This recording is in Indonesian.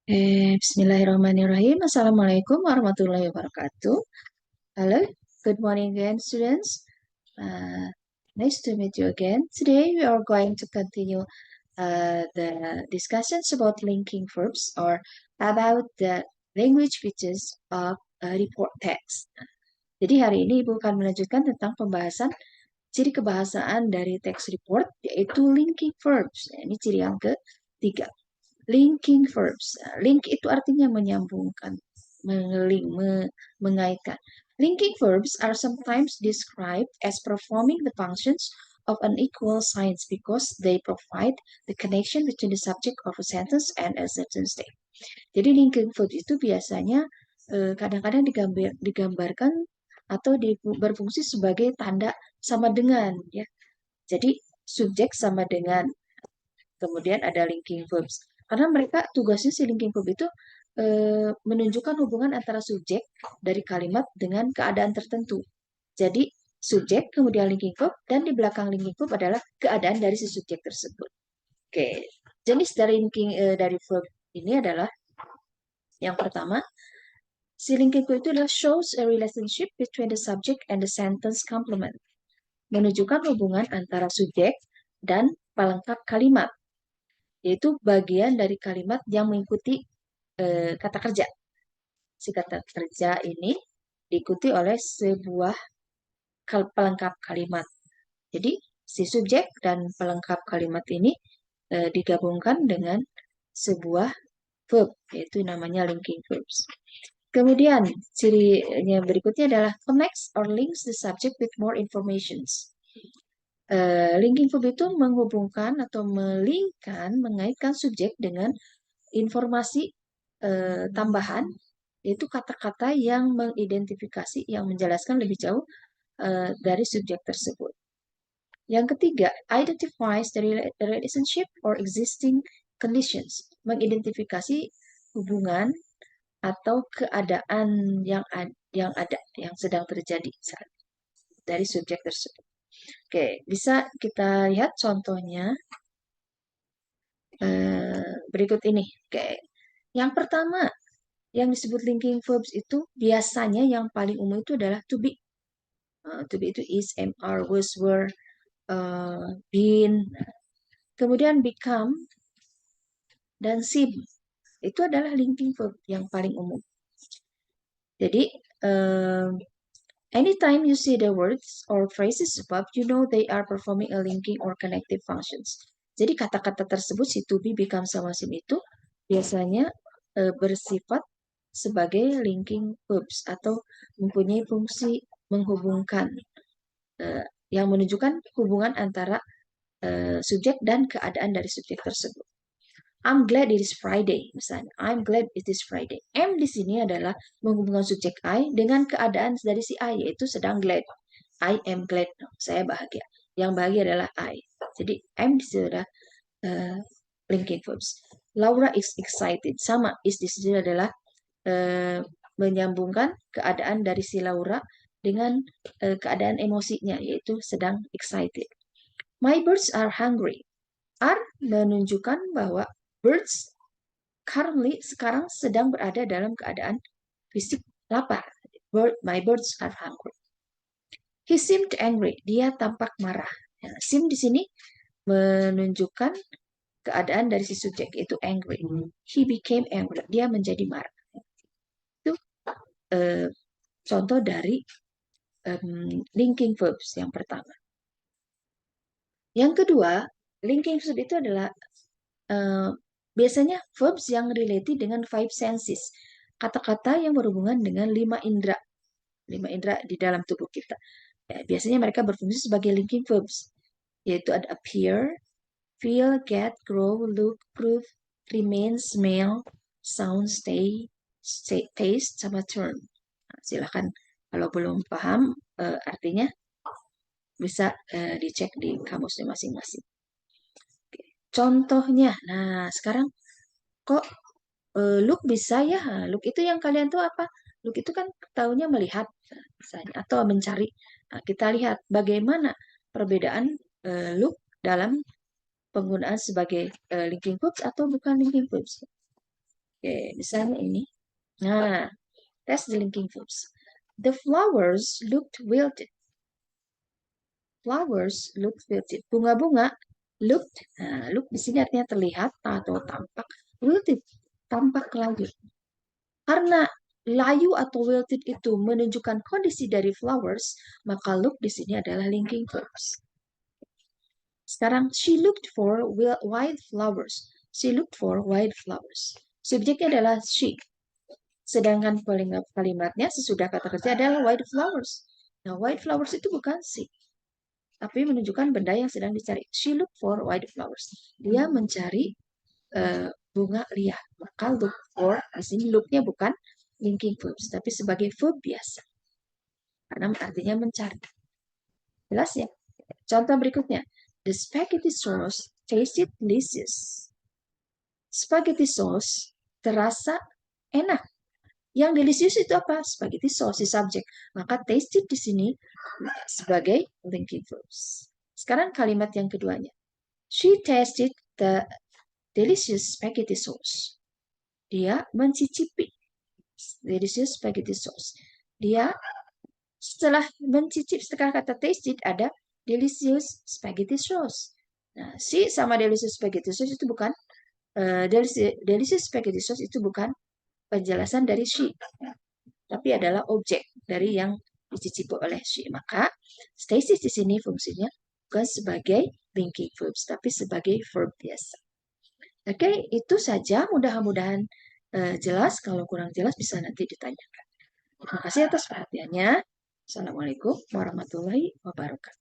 Bismillahirrahmanirrahim. Assalamualaikum warahmatullahi wabarakatuh. Hello, good morning again, students. Nice to meet you again. Today we are going to continue the discussions about linking verbs or about the language features of report text. Jadi hari ini Ibu akan melanjutkan tentang pembahasan ciri kebahasaan dari text report, yaitu linking verbs. Nah, ini ciri yang ketiga. Linking verbs. Link itu artinya menyambungkan, mengaitkan. Linking verbs are sometimes described as performing the functions of an equal signs because they provide the connection between the subject of a sentence and a certain state. Jadi linking verbs itu biasanya kadang-kadang digambarkan atau berfungsi sebagai tanda sama dengan, ya. Jadi subjek sama dengan, kemudian ada linking verbs. Karena mereka tugasnya si linking verb itu menunjukkan hubungan antara subjek dari kalimat dengan keadaan tertentu. Jadi subjek, kemudian linking verb, dan di belakang linking verb adalah keadaan dari si subjek tersebut. Oke, jenis dari linking dari verb ini adalah yang pertama, si linking verb itu adalah shows a relationship between the subject and the sentence complement. Menunjukkan hubungan antara subjek dan pelengkap kalimat, yaitu bagian dari kalimat yang mengikuti kata kerja. Si kata kerja ini diikuti oleh sebuah pelengkap kalimat. Jadi si subjek dan pelengkap kalimat ini digabungkan dengan sebuah verb, yaitu namanya linking verbs. Kemudian cirinya berikutnya adalah connects or links the subject with more informations. Linking verb itu menghubungkan atau mengaitkan subjek dengan informasi tambahan, yaitu kata-kata yang mengidentifikasi, yang menjelaskan lebih jauh dari subjek tersebut. Yang ketiga, identifies the relationship or existing conditions, mengidentifikasi hubungan atau keadaan yang sedang terjadi saat dari subjek tersebut. Oke, bisa kita lihat contohnya berikut ini. Oke, yang pertama yang disebut linking verbs itu biasanya yang paling umum itu adalah to be. To be itu is, am, are, was, were, been. Kemudian become dan seem. Itu adalah linking verb yang paling umum. Jadi, anytime you see the words or phrases above, you know they are performing a linking or connective functions. Jadi kata-kata tersebut, si to be, become, sama seem itu biasanya bersifat sebagai linking verbs atau mempunyai fungsi menghubungkan, yang menunjukkan hubungan antara subjek dan keadaan dari subjek tersebut. I'm glad it is Friday, misalnya. I'm glad it is Friday. Am di sini adalah menghubungkan subjek I dengan keadaan dari si I, yaitu sedang glad. I am glad. Saya bahagia. Yang bahagia adalah I. Jadi am di sini adalah linking verbs. Laura is excited. Sama, is di sini adalah menyambungkan keadaan dari si Laura dengan keadaan emosinya, yaitu sedang excited. My birds are hungry. Are menunjukkan bahwa birds currently sekarang sedang berada dalam keadaan fisik lapar. My birds are hungry. He seemed angry. Dia tampak marah. Nah, seem di sini menunjukkan keadaan dari si subjek, itu angry. He became angry. Dia menjadi marah. Itu contoh dari linking verbs yang pertama. Yang kedua, linking verb itu adalah biasanya verbs yang related dengan five senses. Kata-kata yang berhubungan dengan 5 indera. 5 indera di dalam tubuh kita. Ya, biasanya mereka berfungsi sebagai linking verbs, yaitu ada appear, feel, get, grow, look, prove, remain, smell, sound, stay, taste, sama turn. Nah, silahkan kalau belum paham artinya bisa dicek di kamusnya masing-masing. Contohnya, nah sekarang kok look bisa ya? Nah, look itu yang kalian tuh apa? Look itu kan tahunya melihat, misalnya, atau mencari. Nah, kita lihat bagaimana perbedaan look dalam penggunaan sebagai linking verbs atau bukan linking verbs. Oke, misalnya ini. Nah, that's the linking verbs. The flowers looked wilted. Flowers looked wilted. Bunga-bunga looked. Nah, look di sini artinya terlihat atau tampak. Wilted, tampak layu. Karena layu atau wilted itu menunjukkan kondisi dari flowers, maka look di sini adalah linking verbs. Sekarang, she looked for white flowers. She looked for white flowers. Subjeknya adalah she. Sedangkan kalimatnya sesudah kata kerja adalah white flowers. Nah, white flowers itu bukan she, tapi menunjukkan benda yang sedang dicari. She looked for white flowers. Dia mencari bunga liar. Maka look for, di sini look-nya bukan linking verbs, tapi sebagai verb biasa. Karena artinya mencari. Jelas ya? Contoh berikutnya. The spaghetti sauce tasted delicious. Spaghetti sauce terasa enak. Yang delicious itu apa? Spaghetti sauce, si subjek. Maka tasted di sini sebagai linking verbs. Sekarang kalimat yang keduanya. She tasted the delicious spaghetti sauce. Dia mencicipi delicious spaghetti sauce. Dia setelah mencicip, setelah kata tasted ada delicious spaghetti sauce. Nah, si sama delicious spaghetti sauce itu bukan delicious spaghetti sauce itu bukan penjelasan dari she, tapi adalah objek dari yang dicicipi oleh she. Maka stasis di sini fungsinya bukan sebagai linking verbs, tapi sebagai verb biasa. Oke, itu saja. Mudah-mudahan jelas. Kalau kurang jelas bisa nanti ditanyakan. Terima kasih atas perhatiannya. Assalamualaikum warahmatullahi wabarakatuh.